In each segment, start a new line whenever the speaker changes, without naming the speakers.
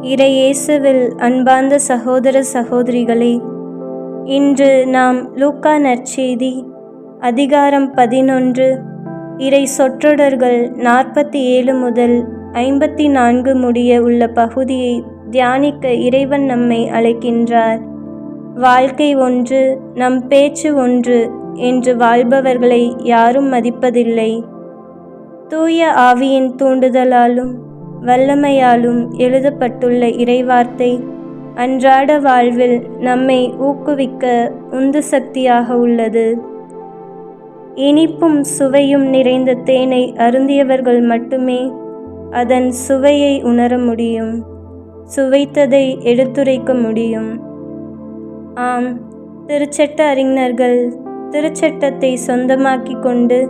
இறை இயேசுவில் அன்பார்ந்த சகோதர சகோதரிகளே, இன்று நாம் லூக்கா நற்செய்தி அதிகாரம் 11 இறை சொற்றொடர்கள் 47 முதல் 54 முடிய உள்ள பகுதியை தியானிக்க இறைவன் நம்மை அழைக்கின்றார். வாழ்க்கை ஒன்று, நம் பேச்சு ஒன்று என்று வாழ்பவர்களை யாரும் மதிப்பதில்லை. தூய ஆவியின் தூண்டுதலாலும் வல்லமையாலும் எழுதப்பட்டுள்ள இறைவார்த்தை அன்றாட வாழ்வில் நம்மை ஊக்குவிக்க உந்து சக்தியாக உள்ளது. இனிப்பும் சுவையும் நிறைந்த தேனை அருந்தியவர்கள் மட்டுமே அதன் சுவையை உணர முடியும், சுவைத்ததை எடுத்துரைக்க முடியும். ஆம், திருச்சட்ட அறிஞர்கள் திருச்சட்டத்தை சொந்தமாக்கி கொண்டு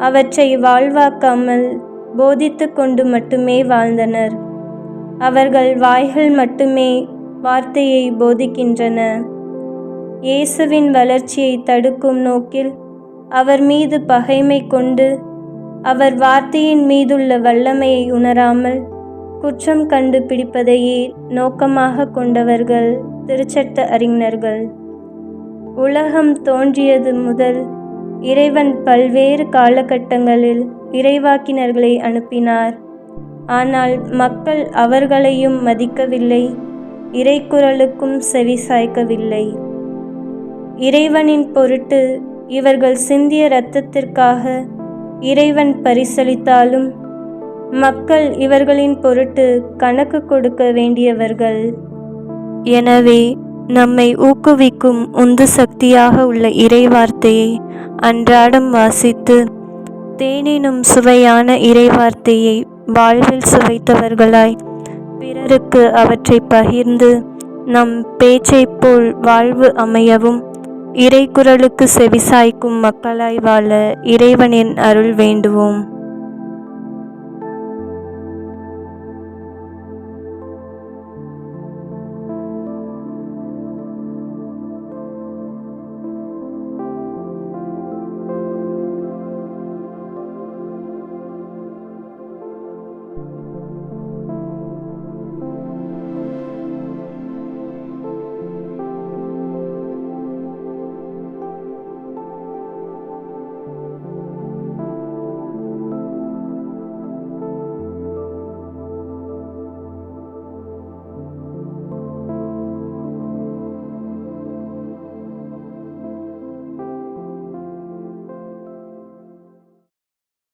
அவற்றை வாழ்வாக்காமல் போதித்து கொண்டு மட்டுமே வாழ்ந்தனர். அவர்கள் வாய்கள் மட்டுமே வார்த்தையை போதிக்கின்றன. இயேசுவின் வளர்ச்சியை தடுக்கும் நோக்கில் அவர் மீது பகைமை கொண்டு அவர் வார்த்தையின் மீதுள்ள வல்லமையை உணராமல் குற்றம் கண்டுபிடிப்பதையே நோக்கமாக கொண்டவர்கள் திருச்சட்ட அறிஞர்கள். உலகம் தோன்றியது முதல் இறைவன் பல்வேறு காலகட்டங்களில் இறைவாக்கினர்களை அனுப்பினார். ஆனால் மக்கள் அவர்களையும் மதிக்கவில்லை, இறைக்குரலுக்கும் செவிசாய்க்கவில்லை. இறைவனின் பொருட்டு இவர்கள் சிந்திய இரத்தத்திற்காக இறைவன் பரிசளித்தாலும் மக்கள் இவர்களின் பொருட்டு கணக்கு கொடுக்க வேண்டியவர்கள். எனவே நம்மை ஊக்குவிக்கும் உந்து சக்தியாக உள்ள இறைவார்த்தையை அன்றாடம் வாசித்து தேனினும் சுவையான இறைவார்த்தையை வாழ்வில் சுவைத்தவர்களாய் பிறருக்கு அவற்றை பகிர்ந்து நம் பேச்சைப் போல் வாழ்வு அமையவும் இறைக்குரலுக்கு செவிசாய்க்கும் மக்களாய் வாழ இறைவனின் அருள் வேண்டுவோம்.